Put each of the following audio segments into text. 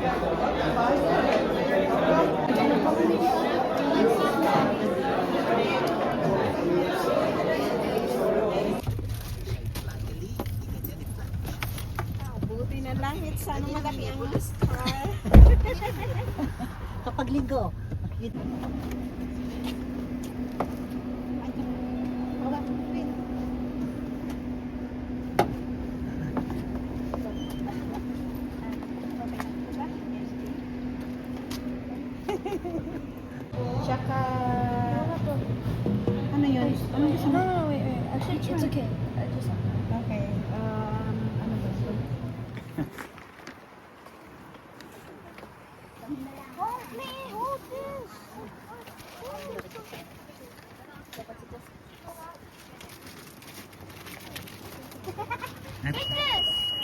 Buti na langit, sana malaki ang star. Kapag linggo. Tsaka... Ano yun? Ano gusto mo? No, wait. Actually, it's okay. Okay. Ano ba ito?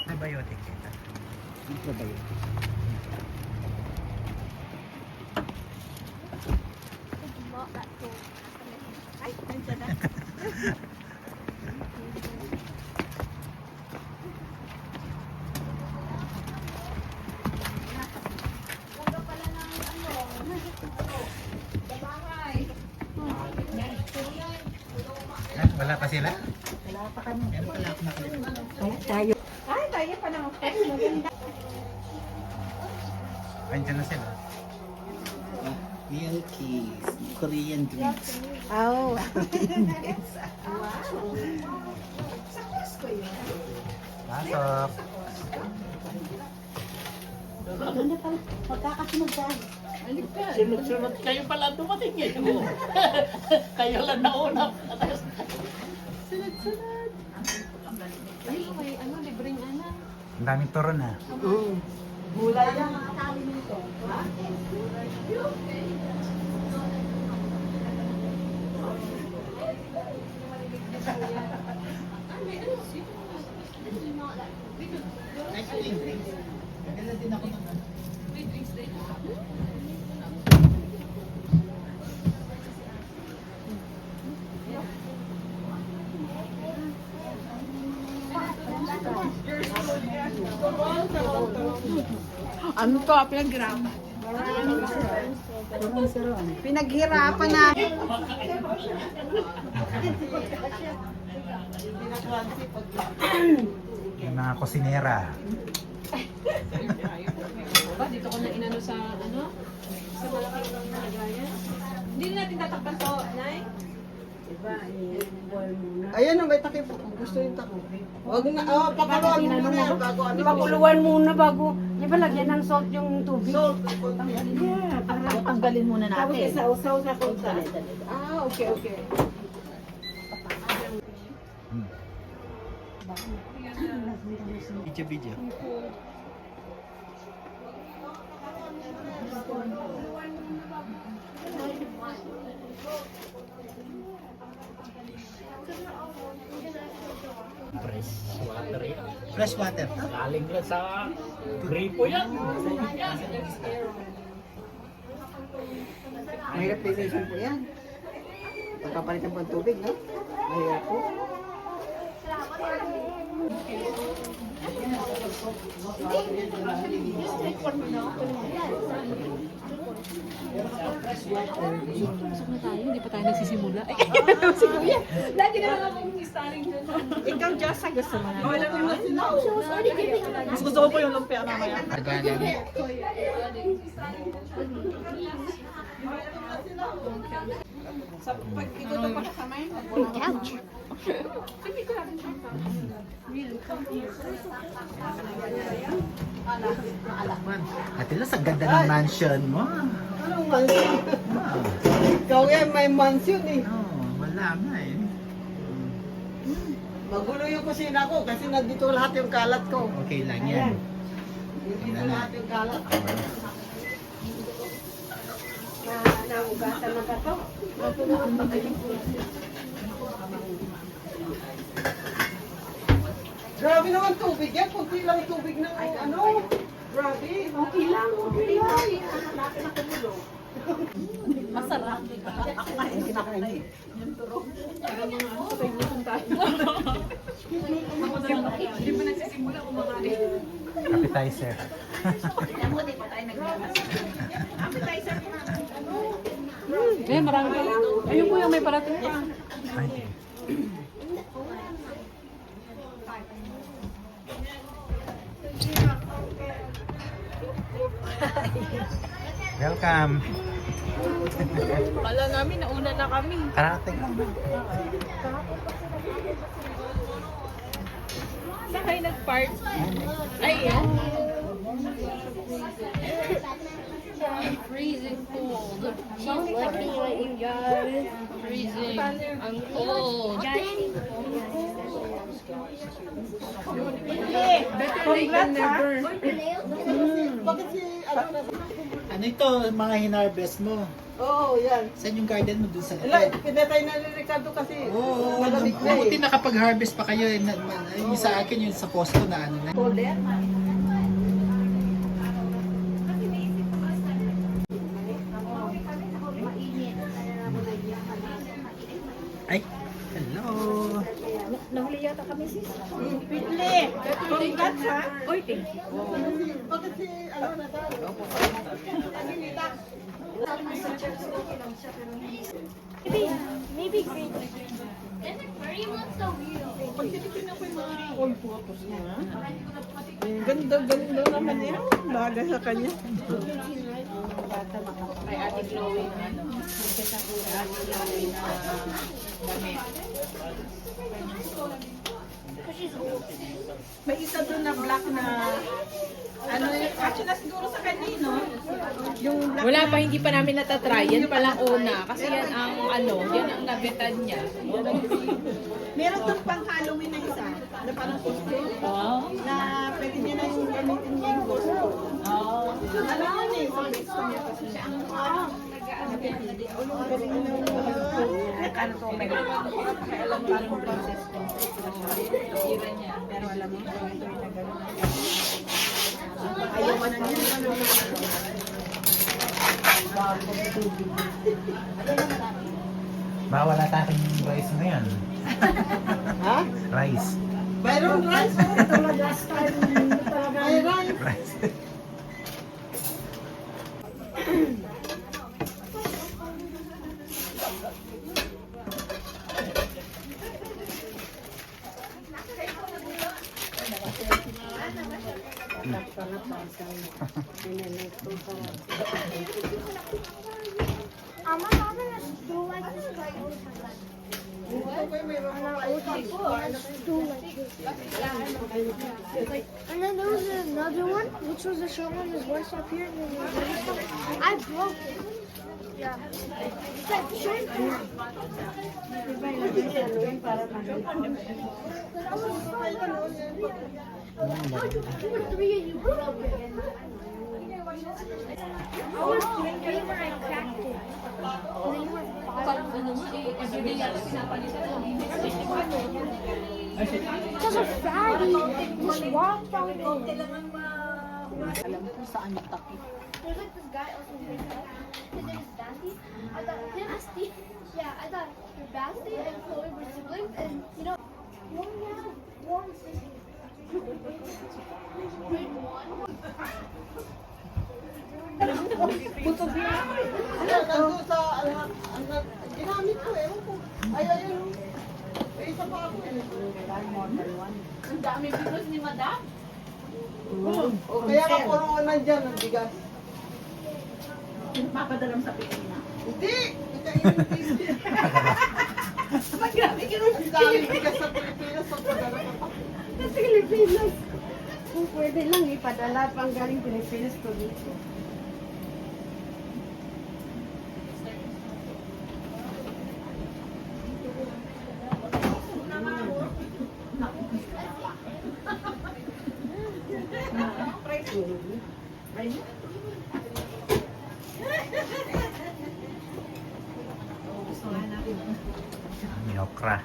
Probiotic ito. Probiotic. Ay, nandiyan na. Wala pa sila? Wala pa kami. Yan pala ako nakalimutan. Tayo. Ay, tayo pa lang. Maganda. Andiyan na sila. Milkies. Korean drinks. Oh. Pasok. Doon na pala. Magkakasunod tayo. Sunod-sunod kayo pala dumating eh. Kayo lang nauna. Ay, may ano, libreng ano. Ang daming turon na. Gulay yan. Makakali nito. Next week. Maganda din ako ng ano. Ano to? Pinaghirapan. Pinaghirapan na. Yung mga kusinera. Ba, dito ko na inano sa ano? Sa malaking lagayan. Hindi natin tatakpan to, Nay. Ayan o, may takip. Gusto yung takip. Huwag na, pakaluan mo muna yan bago ano. Pakuluan muna bago. Di ba lagyan ng salt yung tubig? Salt. Yeah, para Tanggalin muna Tapos natin. isa-usaw sa kulsa. Ah, okay, okay. Video. Fresh water yan. Fresh water to? Galing lang sa gripo yan. Mahirap linisin po yan. Pagkapalitan po ang tubig, no? Mahirap po. Pasok na tayo, hindi pa tayo nagsisimula. Si Kuya, lagi na lang akong starring dun. Ikaw, Joss, gusto mo na. Mas gusto ko po yung lumpia mamaya. Nagana. Sa pag ikaw na pa kasamay, couch. Ate Luz, ang ganda ng mansion mo. Anong mansion? Ikaw yan, may mansion eh. Wala nga eh. Magulo yung kusina ko kasi nandito lahat yung kalat ko. Okay lang yan. Nandito lahat yung kalat. nahugasan na ba to? Grabe naman tubig yan. Kunti lang tubig ng ano. Grabe. Okay lang, okay lang. Hanapin ako mulo. Masarap. Ako nga yung kinakain eh. Hindi pa nagsisimula kumakain. Appetizer. Alam mo, di ba tayo Eh, marami pa. Ayun po yung may parating pa. Welcome. Kala namin, nauna na kami. Karating lang. Saan kayo nag-park? Ay, yan. Freezing cold. She's looking at you guys. Freezing. I'm cold. Congrats, ha? Bakit si, ano na? Ano ito, mga hinarvest mo? Oo, yan. Saan yung garden mo dun sa Wala, likod? pinatay na ni Ricardo kasi Oo, malamig na buti eh. nakapag-harvest pa kayo. Yung sa akin, yung sa posto na ano na. Ay, hello. Nahuli yata kami sis. Pitli. Congrats, ha? Uy, thank you. Bakit si, ano na tayo? Maybe green. Ganda naman yun. Bagay sa kanya. Kay Ate Chloe na ano. May isa doon na black na, ano yun, actually na siguro sa kanino. Yung black Wala pa, hindi pa namin natatry. Yan palang una. Kasi yan ang ano, yan ang nabetan niya. meron doon pang Halloween na isa, na parang costume, na pwede niya na yung gamitin niya yung costume. Ano yun eh, sa gusto niya kasi siya ang ano to, may alam parang process ko. Tira niya. Pero alam mo, ayaw man niya. Bawal ata aking rice na yan. Ha? Rice. Mayroon rice. May rice. Rice. I'm not gonna do like this. And then there was another one, which was a short one, is worse up here. And then there was other stuff. I broke it. Yeah. It's like short. You were three and you broke it. I was three when I cracked it. And then you were five. Everyday natin pinapalitan ng Because a fatty just walked on me. Alam ko saan yung taki. There's like this guy also in his house. His name is Basti. I thought him and Steve. Yeah, I thought Basti and Chloe were siblings, and you know, one had one sister. Grade one. Nandun sa, ginamit ko eh. Ewan ko. Ay, ayun. May isa pa ako eh. Ang dami bigas ni Madam. O kaya ka puro nandyan ang bigas. Papadalam sa Pilipinas. Hindi! Grabe ka rin. Ang daming bigas sa Pilipinas. Sa Pilipinas. Sa Pilipinas. Kung pwede lang ipadala pang galing Pilipinas to dito. May okra.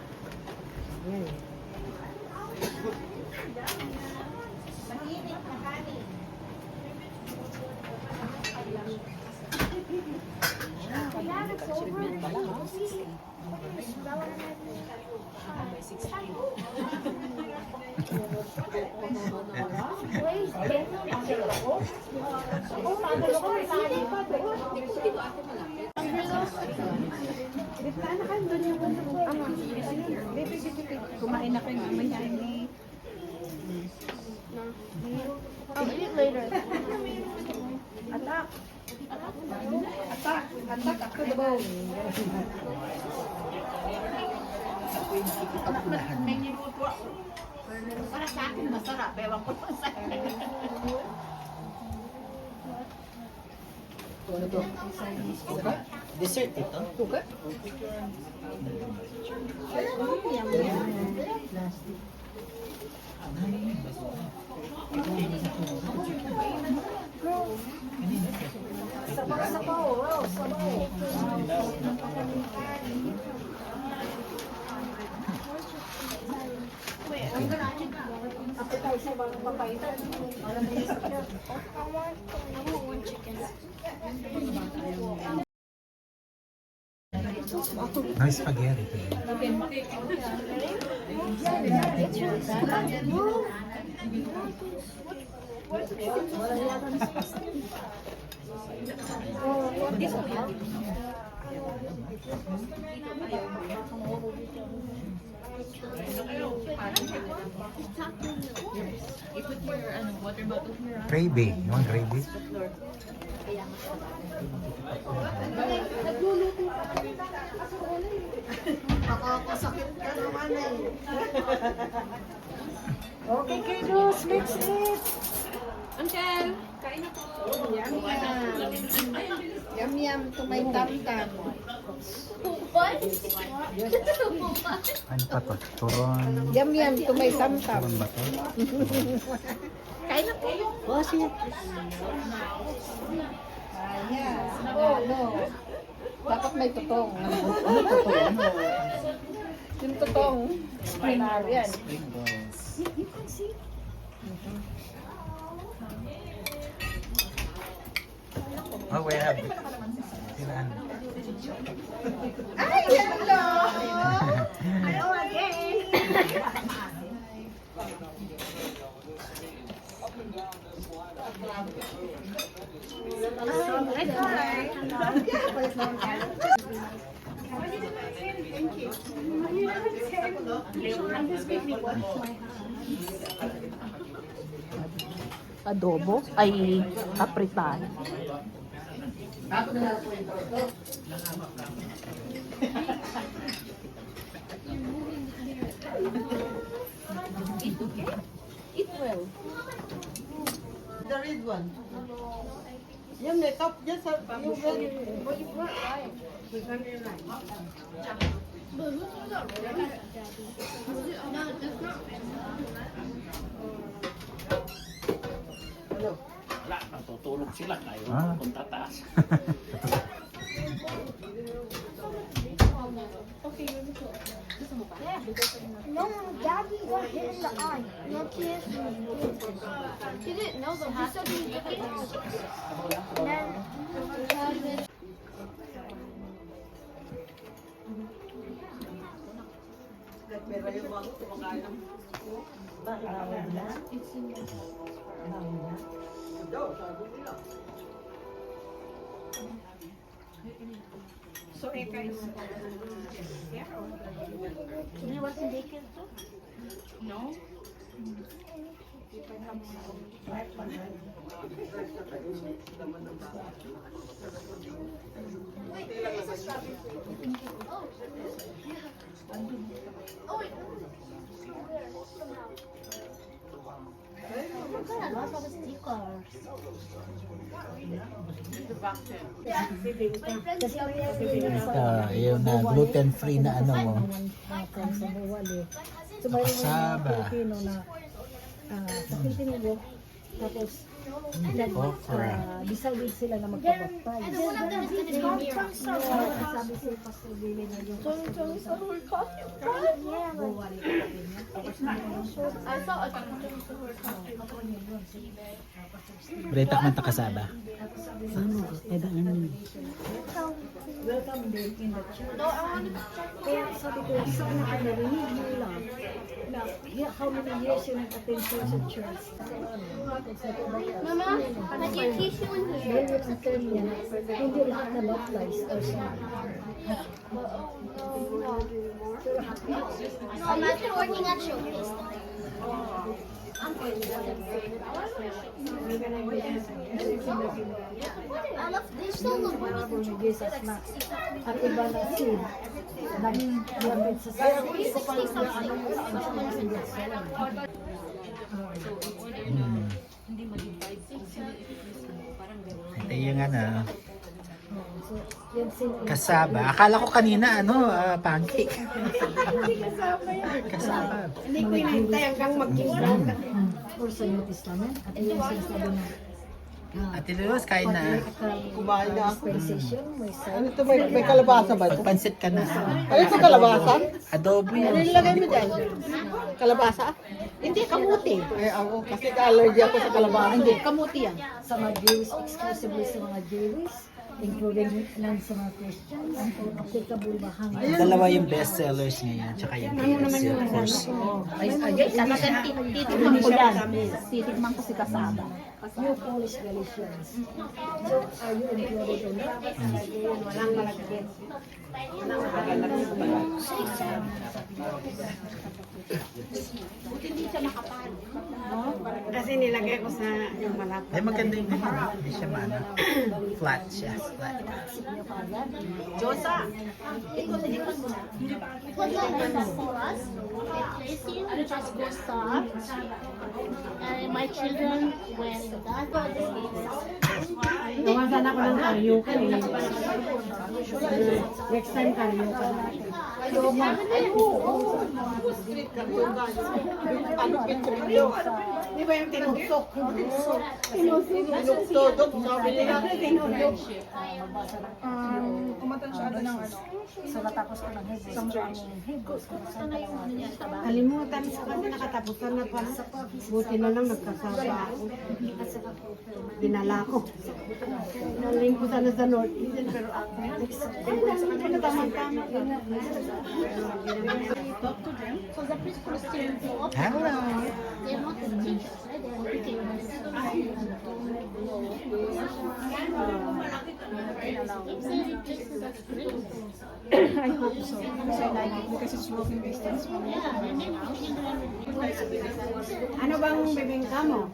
Dad, it's over. Where's Ben? Oh, Kumain na kayo mamaya ni... I'll eat it later. Atak! Atak! Atak! Ako the bone! May niluto ako. Para sa akin masarap. Ewan ko pa sa Ano to? Dessert ito? I want one chicken. Ay, spaghetti. Gravy. You want gravy? Nakakasakit ka naman eh. Okay, kiddos, let's eat! Uncle, kain na po. Yum yum to my tam-tam. What? Ano pa to? Turon. Yum yum to my tam-tam. Turon ba to? Kain na po. Oh, sige. Ayan. Oh, no. Dapat may tutong. Yung tutong. Spring roll yan. Spring rolls. Oh, we have Ilan. Ay, hello! Hello again! Adobo? Ay, apritan. Eat well. The red one. Yan, may top dyan sa yung red. But who's not ready? No, that's not Wala, natutulog sila. Ayaw Ah. punta taas. No, Daddy got hit in the eye. No kids. He didn't know though. He said he was and then Pero yung mga kumakain ng So, guys. do you want some bacon too? No? Wait, there is a strawberry flavor. Oh, yeah. Oh wait. What kind of lots of stickers? My friends tell me Yung na gluten-free na ano mo. my cousin Kasaba. sa Pilipino, tapos Okra. decided sila na and magpabaptize. then one of them is gonna be here. Sabi si Pastor Billy na yung Yeah, buwari ko sabi niya. Tapos I saw a picture of her country. Berita man takasaba. Ano? Kada ano? Welcome them in the church. No, I want to check. Kaya sabi ko, saan na ka narinig mo lang? Na, yeah, how many years yung nag-attend siya sa church? Mama, can you teach you in Dahil here? yung attend niya, hindi lahat na baptized or something. No, imagine working at Showcase. I love this so good. Kung Jesus na. At iba na seed, nag-gamit sa Ito yung ano, So, yan sila. kasaba. Akala ko kanina pancake. Kasaba. Hindi ko inintay hanggang mag-iwan. Or sa New Testament. At yung sinasabi na Ate Luz, kain na. Kumain na ako. dispensation, may Ano sign. ito? May kalabasa ba ito? Pagpansit ka na. Ano ito kalabasa? Adobo Ano yun. nilagay mo dyan? Kalabasa? Hindi, kamuti. Eh ako, kasi allergy ako sa kalabasa. Hindi, kamuti yan. Sa mga Jewish, exclusively sa mga Jewish, including lang sa mga Christians, applicable ba hanggang Dalawa yung best sellers ngayon, tsaka yung KFC, of course. Titikman ko yan. Titikman ko si kasaba. you Polish Galatians. So, are you included in that? Walang malagkit. Kasi nilagay ko sa yung malapit. Ay, maganda yung ganyan. Hindi siya maano. Flat siya. Flat. Josa! Put that in the sauce. Place it and just go soft. And my children, when that Nawasan ako ng karaoke. Next time karaoke. Ano pinto? Di ba yung tinusok? Tinusok. Sabi nila, tinusok. So, natapos ko ng Hebrews. Ang Hebrews, Kalimutan sa kasi nakatapusan na pala. Buti na lang nagkasama ako. Dinala ko. Naling ko sana sa North East. Pero ako. Ano tama-tama. talk to them. So the preschool students go up. Hello. They're not the teachers, right? They're teachers. If they just that's great. I hope so. Because I like it because it's walking distance from me. Yeah, and then children will Ano bang bibingka mo?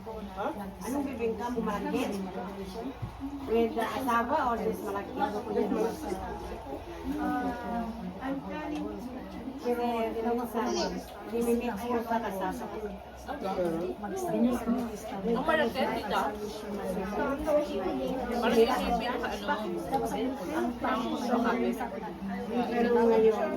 Anong bibingka mo? Malagkit? With the asaba or just malagkit? Pero ginawa sa amin, nimimix mo sa kasama. Ang malaki dito. Malaki yung ang shokabe. Pero ngayon,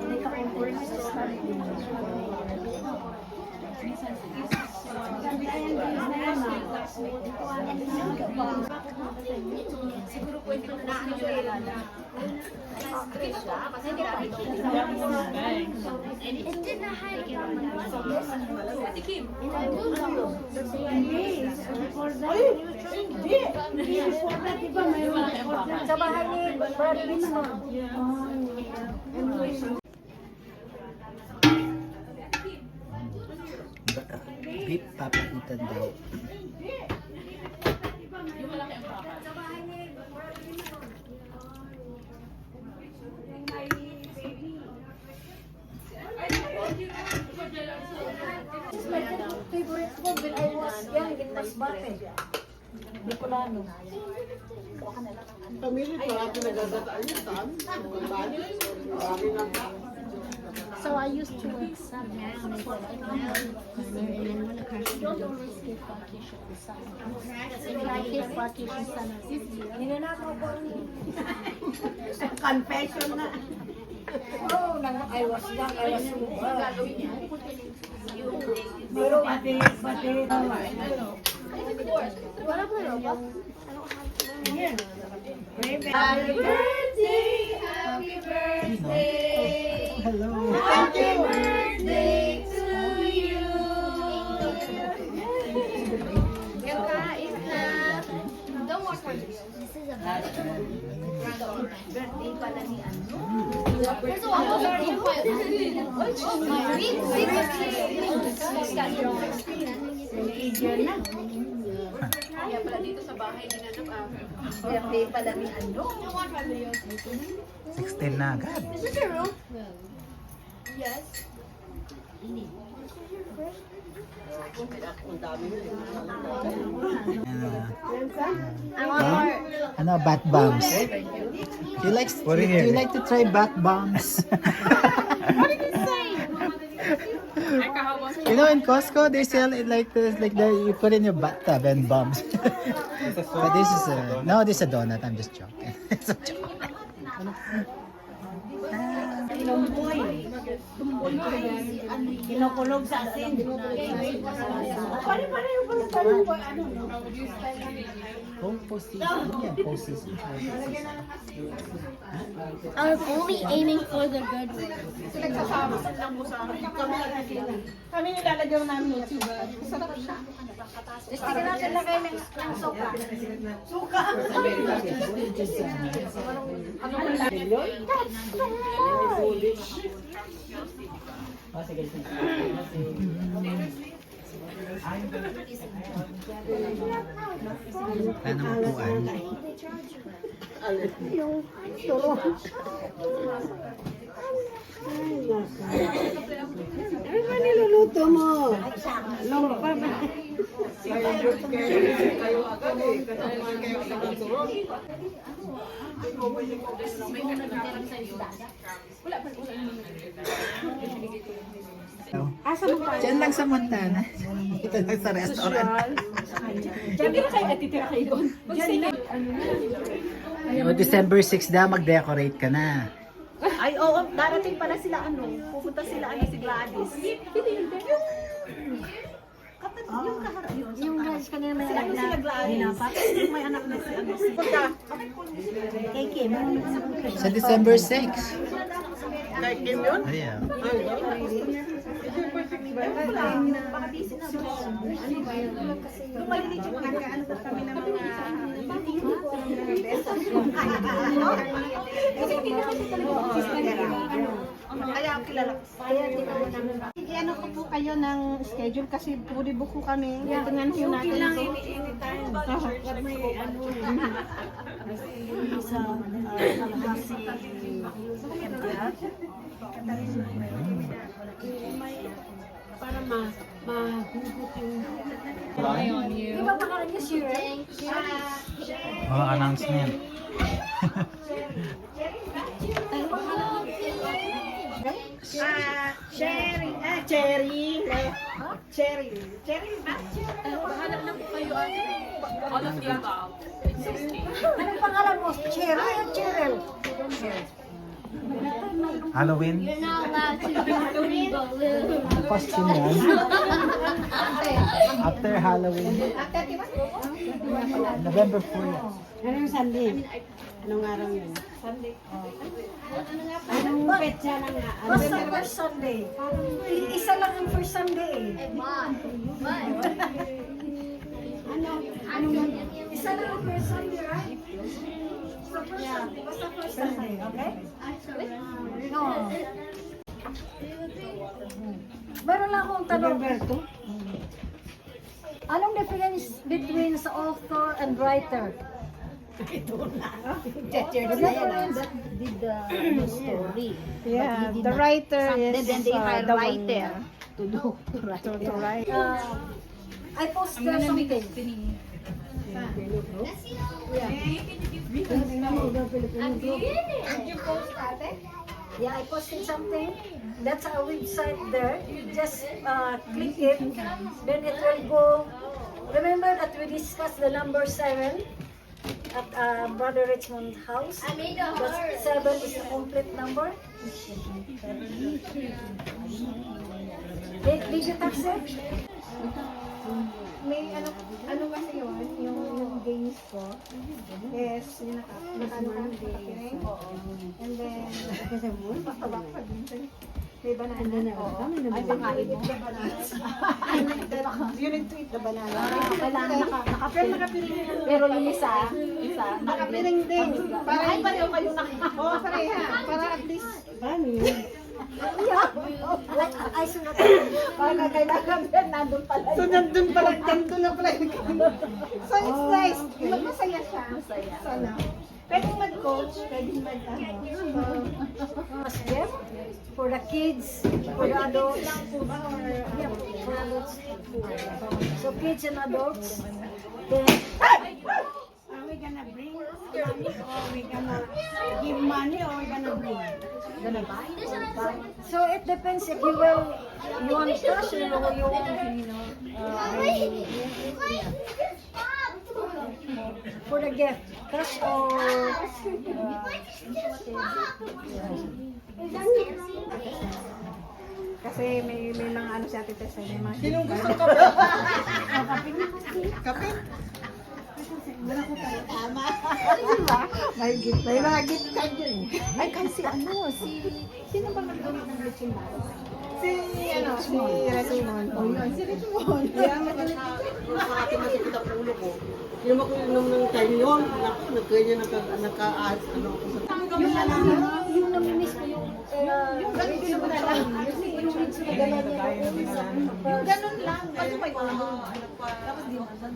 Siguro po ito na ano yung ilala. Kasi It didn't hide it. Ate Kim. sa bahay ni Brad Binman. Beef papaitan daw. This is my favorite food when I was young in Masbate. Bicolano. Pamilya parati nagagataan yun. Saan? Bali? Bali lang ka. So I used to work some now, and then when the crash, you don't always get vacation with sun. If I get vacation sun this year, Confession na. Oh, nang I was young, I was Pero pati, wala po rin ako. Happy birthday! Happy birthday! Hello! Happy birthday to you! pala ni ano. There's a lot of Kaya pala dito sa bahay ginanap birthday pala ni ano. 16 na agad. Is this your room? Yes. Ano, bat bombs. Do you like to try bat bombs? You know, in Costco they sell it like this, like that. You put in your bathtub and bombs. But this is this is a donut. I'm just joking. It's a joke. Kinukulog sa asin. Pare-pareho pala tayo ba? Ano? Oh, post-season. Yeah, post-season. I'm only aiming for the good one. Kami nilalagyan namin yung sugar. Sarap siya. Gusto ka natin lagay ng sopa. Suka. Wala nang upuan. Ano ba niluluto mo? Long pa ba? Kayo agad eh. Kasama kayo sa kanturong. Diyan lang sa Montana. Ito lang sa restaurant. O, December 6 daw, mag-decorate ka na. Ay, oo. Darating pala sila pupunta sila si Gladys. Yung kaharap yun. Yung guys kanina may Sila Gladys. Yung may anak na si Punta. kay Kim. Sa December 6. Kay Kim yun? Ayan. Yung maliliit yung nagkaano po kami ng mga kaya kilala ko. I-ano ko po kayo ng schedule kasi puri buko kami. Tingnan po natin ito. Para mahugot yung... Di ba pangalan niya Shirley? Mga announcement. Cherry. Cherry. Cherry ba? Anong pangalan mo? Cheryl o Cheryl? Halloween? You're not allowed to read balloon. Costume yan. After Halloween. November 4. Ano yung Sunday? Anong araw yun? Anong petsa ng Basta first Sunday. Isa lang ang first Sunday eh. Isa lang ang first Sunday, right? Basta first Sunday, okay? No. Meron lang akong tanong. Roberto? Anong difference between sa author and writer? The difference that did the story. Yeah, the writer is Then they hire the writer to write. I post there something. Yeah, I posted something. That's our website there. You just click it, then it will go. Remember that we discussed the number 7 at Brother Richmond house. I made a That heart. 7 is the complete number. Did you text it? May ano kasi yun, yung games ko is yung naka-ano ka, nakapiring. And then, basta bakit minsan. May banana. Ay, pakain mo. You need to eat the banana. Kailangan Pero nakapiling. Pero yung isa, Nakapiling din. Ay, pareho kayo Oo, pareha. Para at least. Ay, sunod. Para kailangan yan, nandun pala So, nandun pala na pala yung So, it's nice. Masaya siya. Sana. Pwedeng mag-coach, pwedeng Mas gift for the kids, for the adults. Yeah, for adults. So kids and adults. Then, Are we gonna bring money or we gonna give money or we gonna bring? so it depends if you want cash or you for the gift, cash or Kasi may mga ano si Ate Tessa. May mga Sinong gusto kape? Kape? may gift. May mga gift card yun. Ay, kasi sino ba nag-donate ng lechon bago? Si Raymond. Oh, yun. Si Raymond. Kaya makakit na sakit ang ulo ko. Yung ako yung ng time yun, nagkanya nagka-aas, ano ako sa... yung namimiss ko yung Ganun lang. Kasi may ulo. Tapos di naman.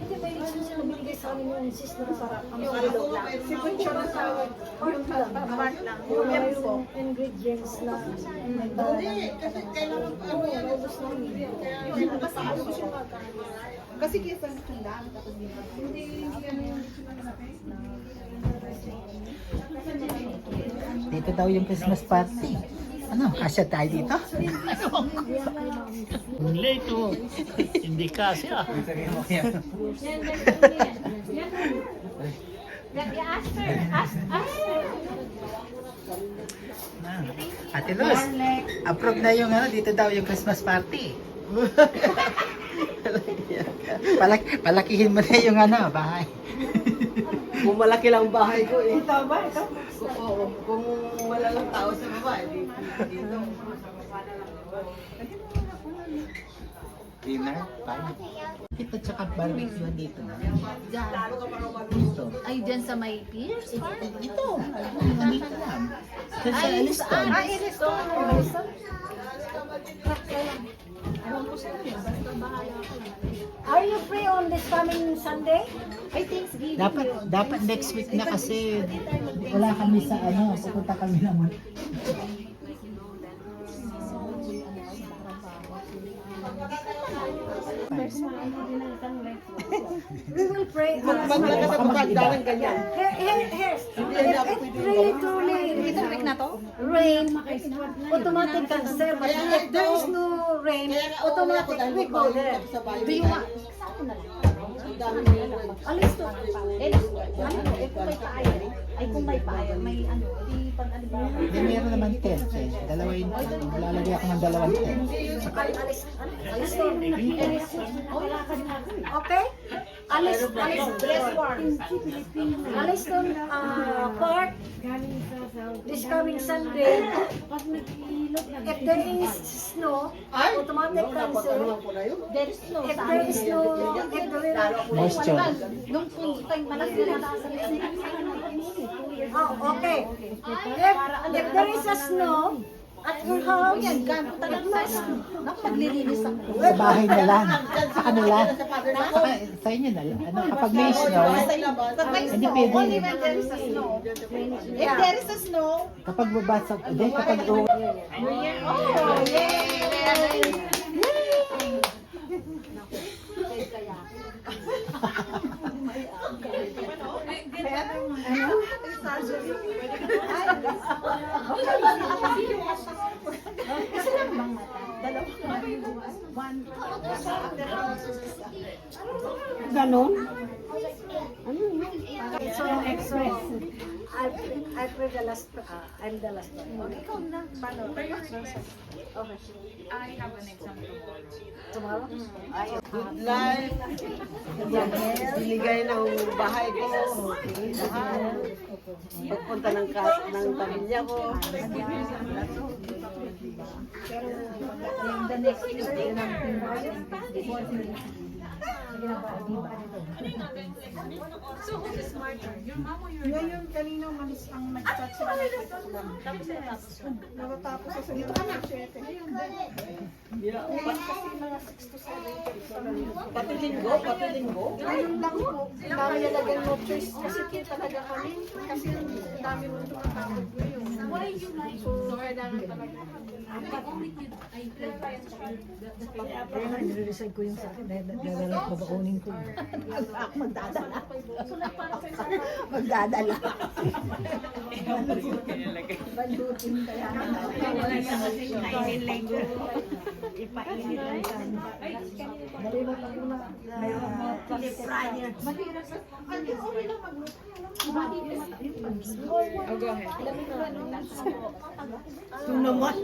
hindi ba yung isa na binigay sa amin yung sis na para ang Yung ulo ako, lang. si Buncho na tawag. Part lang. Yung mayroong ingredients na Hindi, kasi kailangan pa ako yan. Kaya nagpapaano siya. Kasi kesa lang. Tapos di ba? Hindi ano yung Dito daw yung Christmas party. Ano, kasya tayo dito? Late oh. Hindi kasi ah. Ate Luz, approve na yung ano, dito daw yung Christmas party. Palakihin mo na yung ano, bahay. Kung malaki lang bahay ko eh. Ito ba? Ito? Oo, kung wala lang tao sa baba, dito. Dinner, party. Ito tsaka barbecue dito na. Dito. Ay, dyan sa may Pierce? Ito. Dito lang. Sa Aliston. Aliston. Are you free on this coming Sunday? Ay, Thanksgiving. Dapat next week na kasi wala kami sa ano, pupunta kami naman. We will pray. Magla ka sa pagdalang ganyan. Here. It really truly Itong week na to? rain, automatic cancel. But if there is no rain, automatic we go there. Do you want? Alis to. Kung may paaya. Ay, kung may paaya, may ano, di pag-ano ba? Hindi, meron naman tent eh. Dalawa yung tent. Lalagay ako ng dalawang tent. Alis to. Okay? Alis to park this coming Sunday. If there is snow, automatic cancel. There is no If there is no, if there is Moisture. Nung punta tayo, malaki na nasa oh, okay. If there is a snow at your house, gano'n talaga sa Naku, maglilinis ako. Sa bahay na lang. Sa kanila. Sa inyo na lang. Ano, kapag may snow, hindi pwede. Only when there is a snow. If there is a snow, Kapag babasag, hindi, kapag oh, yay! Ganon? so I pray the last, I'm the last one. Ikaw na. Paano? Okay. I have an exam Tomorrow? Good life. Binigay ng bahay ko. Pagpunta ng pamilya ko. diba? Pero yung the next year, yun ang So who's smarter? Your mom or your yun yung kanina umalis ang nag-start sila ng natatapos sa dito ka na, syete. Kasi mga 6 to 7. Pati linggo, pati linggo. Ayun lang po, dami nalagyan no choice kasi talaga kami. Kasi ang dami mo tumatawag ngayon. So, kailangan talaga. only kid I played basketball? Kaya nire-resign ko yung sa akin dahil babaunin ko. Magdadala. Magdadala. Balutin kaya. Ipainit lang yan. Dali mo pa muna. Fryer. Oh, go ahead. Yung naman.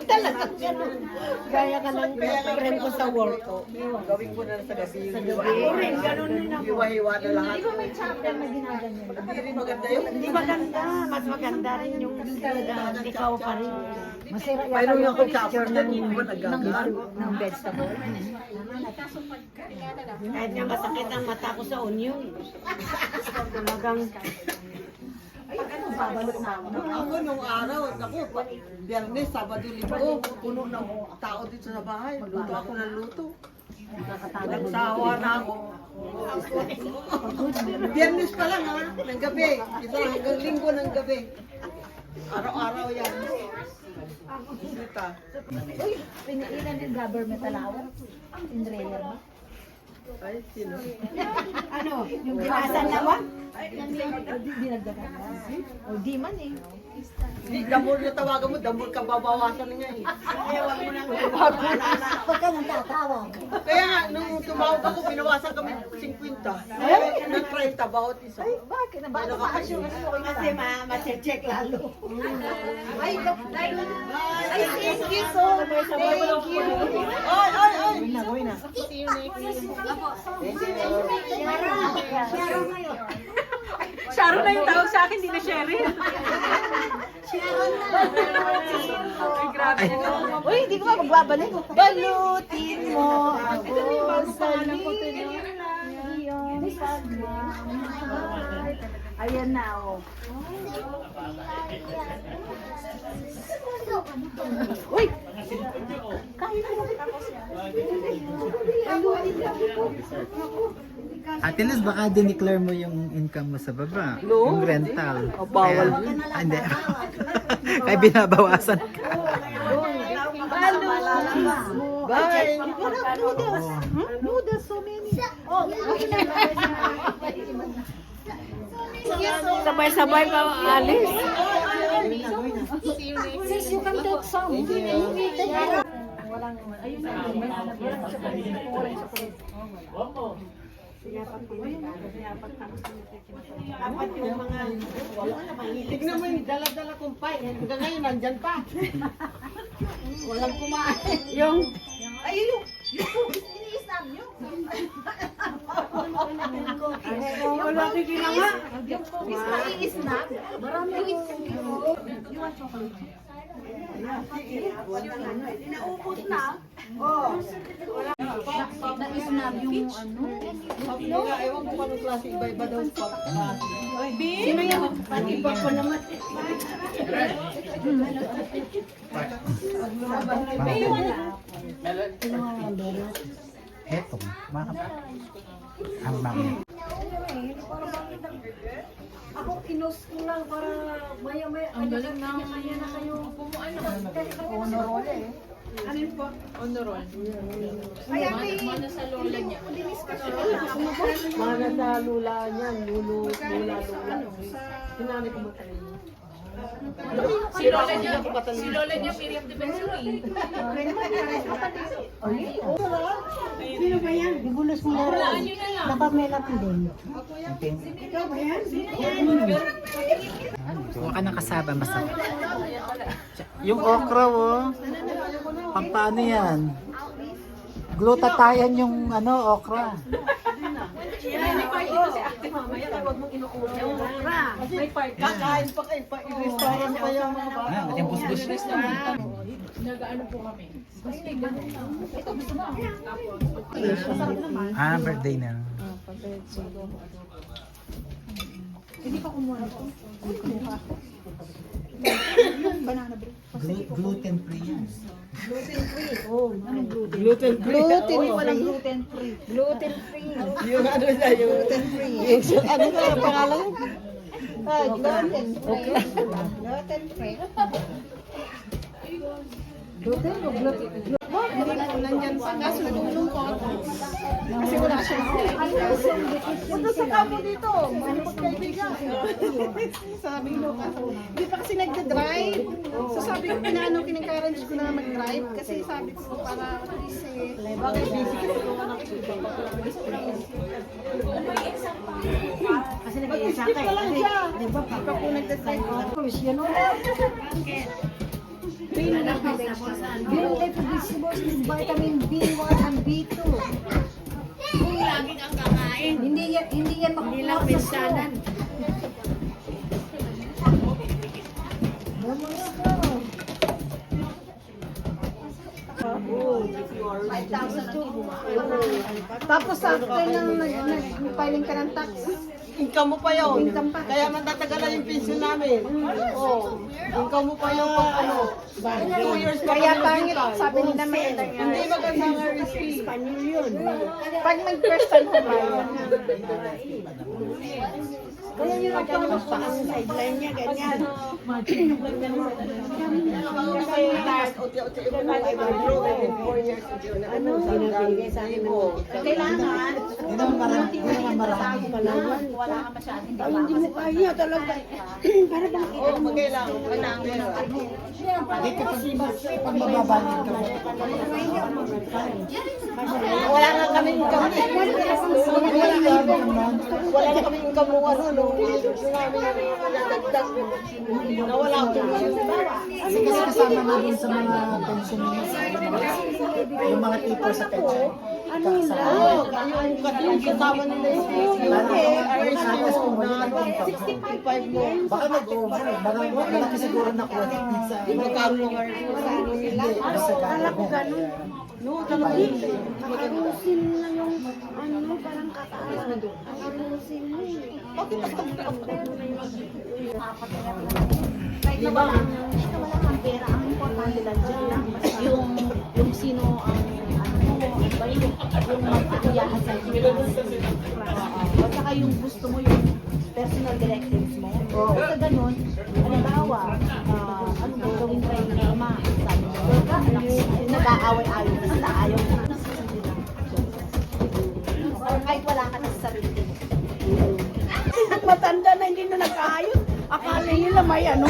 Talaga siya. Gaya ka ng friend ko sa work ko. Gawin ko na sa gabi. Sa Ako rin, ganun din ako. Hiwa-hiwa na lahat. Di ba may chapter na ginaganyan? Hindi rin maganda yun. Hindi maganda. Mas maganda rin yung talaga ikaw pa rin. Masira yata Mayroon yung ako texture chapter ng, hindi mo nagagawa. ng vegetable. Kahit nga masakit ang mata ko sa onion. Talagang Ako nung araw, ako, Biyernes, Sabado, Linggo, puno ng tao dito sa bahay. Luto ako ng luto. Nagsawa na ako. Biyernes pa lang ha, ng gabi. Ito hanggang Linggo ng gabi. Araw-araw yan. Sita. Uy, pinailan yung government allowance. In Raya ba? Ay, sino? ano, yung ginasan naman. Dinagdagan na. O di man eh. Di, damol na tawagan mo, damol ka babawasan nga eh. Ewan mo nang Huwag ka nang tatawag. Kaya nga, nung tumawag ako, binawasan kami 50. Ng 30, bawat isa. Bakit? Bakit ma-assure kasi ako kasi ma-check lalo. Ay, Thank you so much. Thank you. Ay, ay, ay! Sharon na yung tawag sa akin, hindi na Sheryl. Ay, grabe. Uy, hindi ko ba magbabalik? Balutin mo ako sa Ayan na, oh. Uy! Ate Liz, baka dineclare mo yung income mo sa baba. No. Yung rental. Oh, bawal. Hindi. Kaya binabawasan ka. Bye! Noodles, so many. Sabay-sabay pa alis. Sis, you can take some. Dapat yung mga Tignan mo yung dala-dala kong pie. Hanggang ngayon, nandyan pa. Walang kumain. yung wala kikina nga. Na-isnab yung ano. Ewan ko paano klase, iba-iba daw pa. Sino yan? Iba ko naman. Eto, ang mami. Ako, kinos ko lang para maya-maya. Ang galing na. Maya na kayo. Honorole eh. Anin po? On the roll. Ay, ate. Mana sa lola niya. Mana sa lula niyan, lula. Sinanay ko matay. Si lola niya, Miriam Defensor eh. Sino ba yan? Igulos mo Hulaan nyo na lang. Nakamelap din. Ikaw ba yan? Huwag ka nakasaba, masarap. Yung okra, oh. Pampano yan? Glutatayan yung okra. May party ko si ate mamaya, kaya huwag mong inuuna. May party. Kakain pa kayo, pa i-restaurant pa yung mga bata. Ah, yung busbus. Nag-ano po kami. Ito gusto mo. Masarap naman. Birthday na. Hindi pa kumuha ito. Banana bread. Gluten free yan. Gluten free. Walang gluten free. Gluten free. Yung ano na yung gluten free. Yung ano na yung pangalan? Gluten free. Gluten free. Gluten o gluten? Hindi po nandyan pa. Kaso nalulungkot. Kasi wala siya. Punta sa kamo dito. Magkaibigan. Sabi mo hindi pa kasi nagda-drive. So sabi ko, kinencourage ko na mag-drive. Kasi sabi ko, para at least Bakit busy ka? Kasi nag-iisa ka eh. Di ba? pa po nagda-drive. You know, Green leafy vegetables is vitamin B1 and B2. Kung lagi kang kakain. Hindi yan makukuha sa sanan. Tapos after nang nag-filing ka ng tax, Income mo pa yun. Income pa. Kaya matatagalan yung pension namin. Oo. Income mo pa yun pag ano. 2 years pa kaya kami pangit, nagkita. sabi nila may Hindi maganda nga risky. pag mag-first time home Kaya yun ang pangalaman sa sideline niya, ganyan. Kasi lahat, uti-uti mo na i-grow within 4 years. Ano? Sinabigay sa akin mo. Kailangan, Hindi naman marami. Hindi naman marami. Wala ka masyadong Ay, hindi mo kaya talaga. Para bang Oo, magkailangan. Kailangan. Dito pag mababanin ka mo. Wala nga kami income. Wala na kami income mo ano, nung namin nadagdag. Nawala ko. Kasi kasama na din sa mga pensioners. Yung mga tipo sa pension. Oo, yung kasama nila yung Tapos kung wala ng income. 65 mo. Baka nag-over. Baka malaki siguro na kuha sa Magkano nga hindi. Basta gano'n. no, talagang Arusin na yung ano, parang kataas na doon. Arusin mo eh. Kahit na wala kang pera, ang importante lang dyan yung sino ang yung magpakuyahan sa iyo. At saka yung gusto mo, yung personal directives mo. Basta ganun, halimbawa, ano gagawin kayo ng ama? Sabi mo, nag-aaway-away na sila, ayaw mo. Kahit wala ka na sa sarili mo. At matanda na hindi na nag-aayos. Akala nila may ano.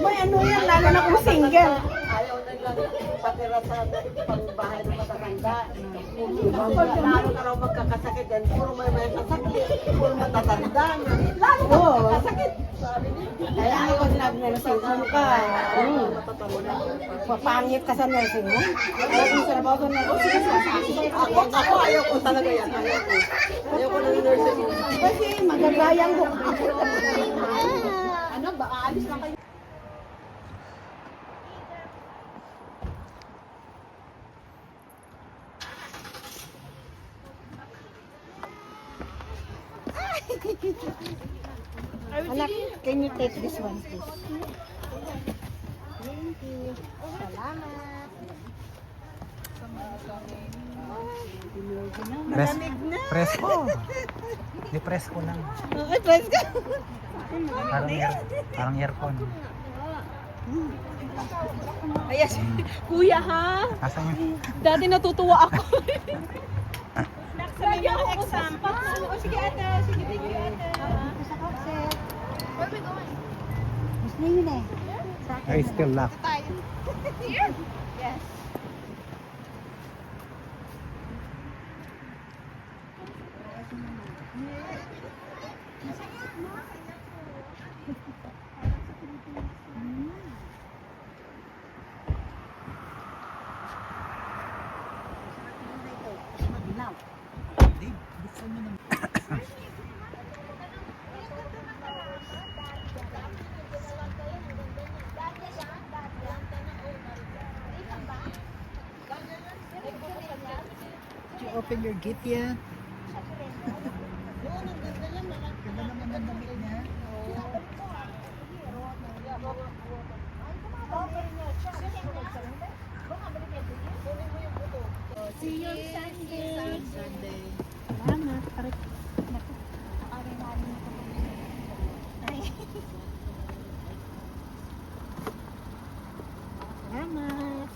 May ano yan, lalo na kung single. ayaw nilang patira sa pangbahay ng matatanda. Lalo na raw magkakasakit yan. Puro may kasakit. Puro matatanda. Lalo na magkakasakit. Sabi niya. Kaya ako nag-nursing home ka. Papangit ka sa nursing home. Ayaw kong sa trabaho na Ako ayaw ko talaga yan. Ayaw ko. Ayaw ko ng nursing. kasi magagayang ko. Ano ba? Aalis lang kayo. Anak, can you take this one please? Thank you. Salamat. Press, press ko. Di press ko lang. Ay, press ka. Parang earphone. Ayan, kuya ha? Asan yung... Dati natutuwa ako. Lagi ako exam. O sige ate, sige thank you ate. Sa offset. Where are we going? Mas na yun eh. I still laugh. Here? Yes. open your gift yet? Ganda naman ng damit niya. See you Sunday. Sunday. Salamat. Tarik. Naku. Aray namin ito. Ay. Salamat.